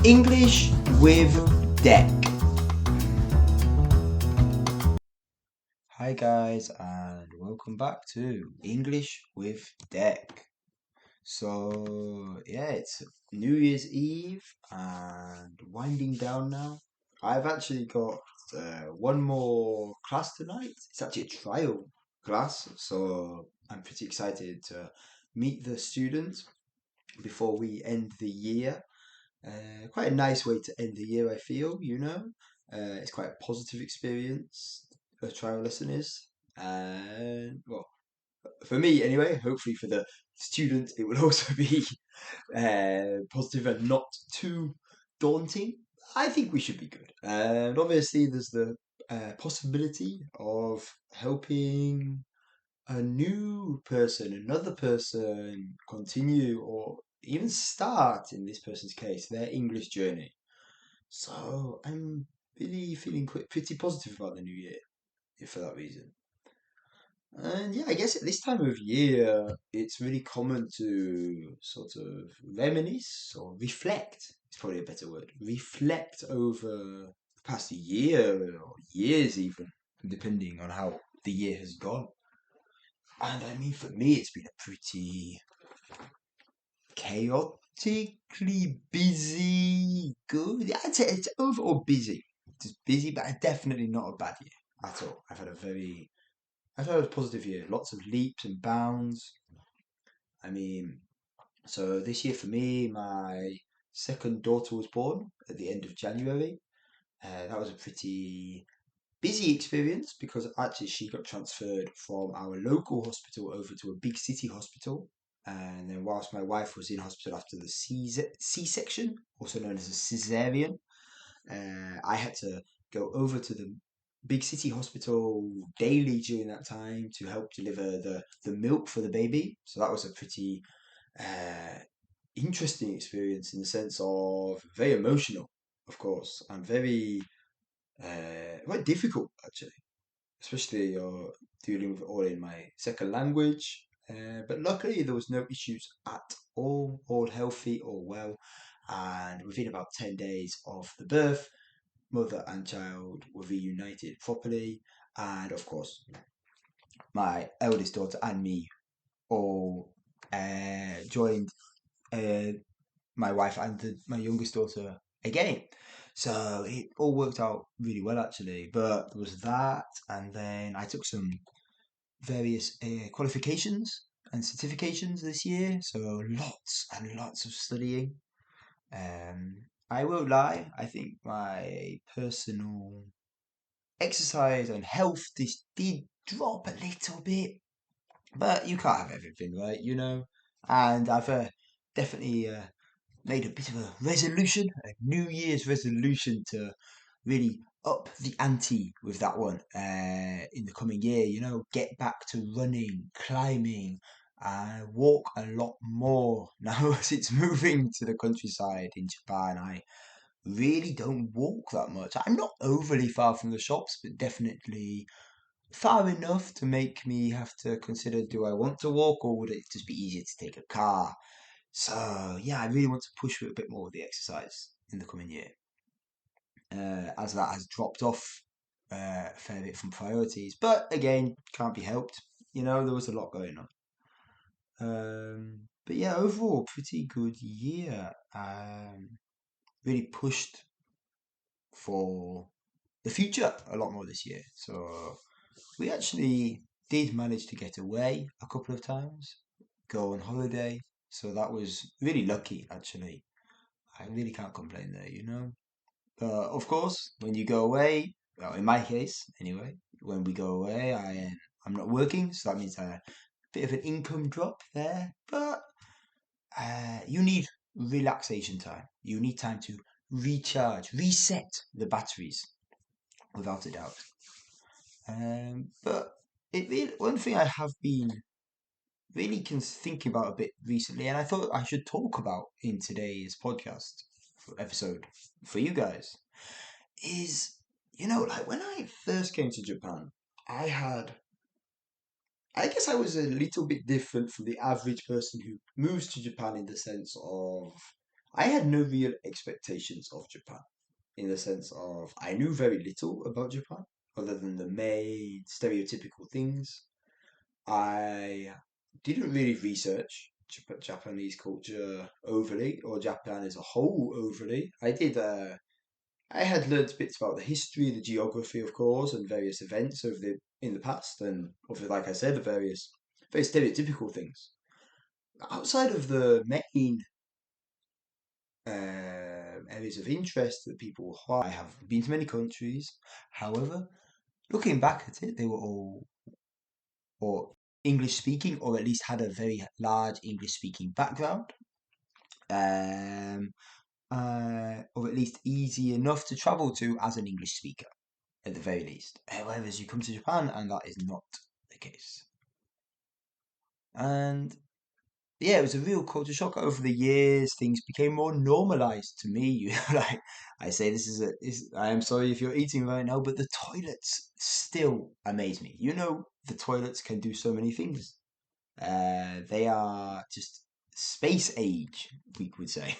English with Deck. Hi guys, and welcome back to English with Deck. So yeah, it's New Year's Eve and winding down now. I've actually got one more class tonight. It's actually a trial class, so I'm pretty excited to meet the students before we end the year. Quite a nice way to end the year, I feel. It's quite a positive experience, a trial lesson is. And, well, for me anyway, hopefully for the student, it will also be positive and not too daunting. I think we should be good. And obviously, there's the possibility of helping a new person, another person continue or even start, in this person's case, their English journey. So I'm really feeling pretty positive about the new year for that reason. And yeah, I guess at this time of year, it's really common to sort of reminisce or reflect. It's probably a better word. Reflect over the past year or years, even, depending on how the year has gone. And I mean, for me, it's been a pretty chaotically busy, good. Yeah, I'd say it's overall busy. Just busy, but definitely not a bad year at all. I've had a positive year. Lots of leaps and bounds. I mean, so this year for me, my second daughter was born at the end of January. That was a pretty busy experience because actually she got transferred from our local hospital over to a big city hospital. And then whilst my wife was in hospital after the C-section, also known as a cesarean, I had to go over to the big city hospital daily during that time to help deliver the milk for the baby. So that was a pretty uh, interesting experience in the sense of very emotional, of course, and very quite difficult actually, especially dealing with all in my second language. But luckily, there was no issues at all healthy, all well. And within about 10 days of the birth, mother and child were reunited properly. And of course, my eldest daughter and me all joined uh, my wife and my youngest daughter again. So it all worked out really well actually. But there was that, and then I took some various qualifications and certifications this year. So lots and lots of studying. I won't lie, I think my personal exercise and health did drop a little bit, but you can't have everything, right? And I've definitely made a bit of a resolution, a New Year's resolution to really up the ante with that one in the coming year. Get back to running, climbing, walk a lot more. Now, since moving to the countryside in Japan, I really don't walk that much. I'm not overly far from the shops, but definitely far enough to make me have to consider, do I want to walk or would it just be easier to take a car? So yeah, I really want to push for a bit more of the exercise in the coming year, as that has dropped off a fair bit from priorities. But again, can't be helped. There was a lot going on. But yeah, overall, pretty good year. Really pushed for the future a lot more this year. So we actually did manage to get away a couple of times, go on holiday. So that was really lucky, actually. I really can't complain there. But of course, when you go away, well, in my case anyway, when we go away, I'm not working, so that means a bit of an income drop there. But you need relaxation time. You need time to recharge, reset the batteries, without a doubt. But one thing I have been really thinking about a bit recently, and I thought I should talk about in today's podcast episode for you guys, is like when I first came to Japan, I had, I guess I was a little bit different from the average person who moves to Japan in the sense of I had no real expectations of Japan in the sense of I knew very little about Japan other than the main stereotypical things. I didn't really research Japanese culture overly or Japan as a whole overly. I had learnt bits about the history, the geography, of course, and various events over the in the past, and of like I said, the various very stereotypical things. Outside of the main areas of interest that people I have been to many countries. However, looking back at it, they were all or English speaking, or at least had a very large English speaking background, um, or at least easy enough to travel to as an English speaker, at the very least. Whereas you come to Japan, and that is not the case. And yeah, it was a real culture shock. Over the years, things became more normalized to me. Like I say, I am sorry if you're eating right now, but the toilets still amaze me. The toilets can do so many things. They are just space age, we would say.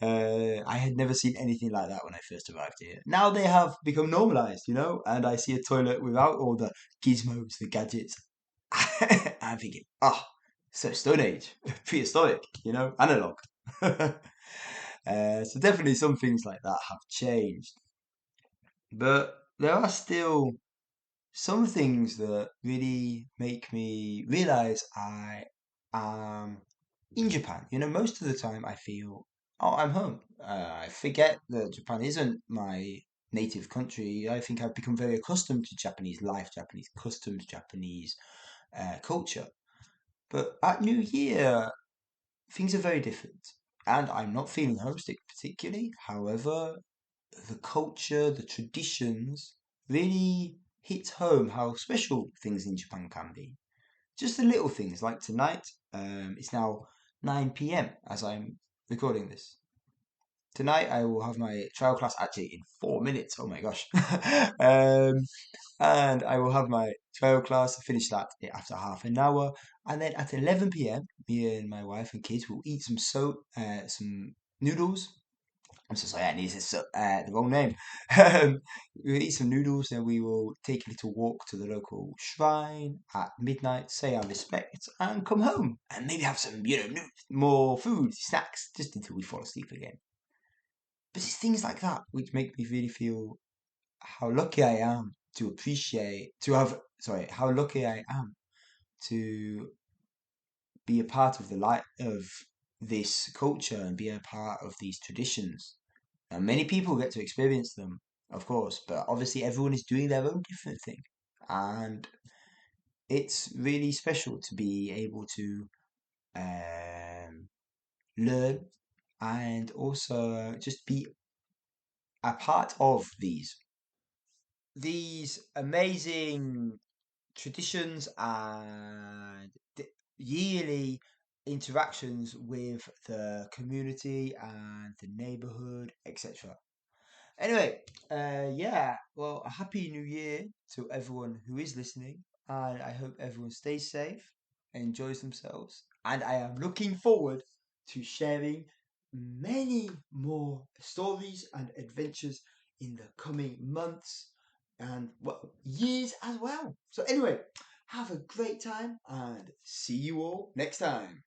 I had never seen anything like that when I first arrived here. Now they have become normalized, and I see a toilet without all the gizmos, the gadgets. I'm thinking, oh, so Stone Age, prehistoric, analog. So definitely some things like that have changed. But there are still some things that really make me realize I am in Japan. Most of the time I feel, oh, I'm home. I forget that Japan isn't my native country. I think I've become very accustomed to Japanese life, Japanese customs, Japanese culture. But at New Year, things are very different. And I'm not feeling homesick particularly. However, the culture, the traditions really hit home how special things in Japan can be. Just the little things like tonight. It's now 9 p.m. as I'm recording this. Tonight I will have my trial class actually in 4 minutes. Oh my gosh. um, and I will have my trial class. I finish that after half an hour, and then at 11 p.m., me and my wife and kids will eat some noodles. I'm so sorry, I need the wrong name. We'll eat some noodles, and we will take a little walk to the local shrine at midnight, say our respects, and come home, and maybe have some, more food, snacks, just until we fall asleep again. But it's things like that which make me really feel how lucky I am how lucky I am to be a part of the light of this culture and be a part of these traditions. And many people get to experience them, of course, but obviously everyone is doing their own different thing. And it's really special to be able to learn and also just be a part of these amazing traditions and yearly interactions with the community and the neighborhood, etc. Anyway, yeah, well, a happy new year to everyone who is listening, and I hope everyone stays safe, enjoys themselves, and I am looking forward to sharing many more stories and adventures in the coming months and, well, years as well. So, anyway, have a great time and see you all next time.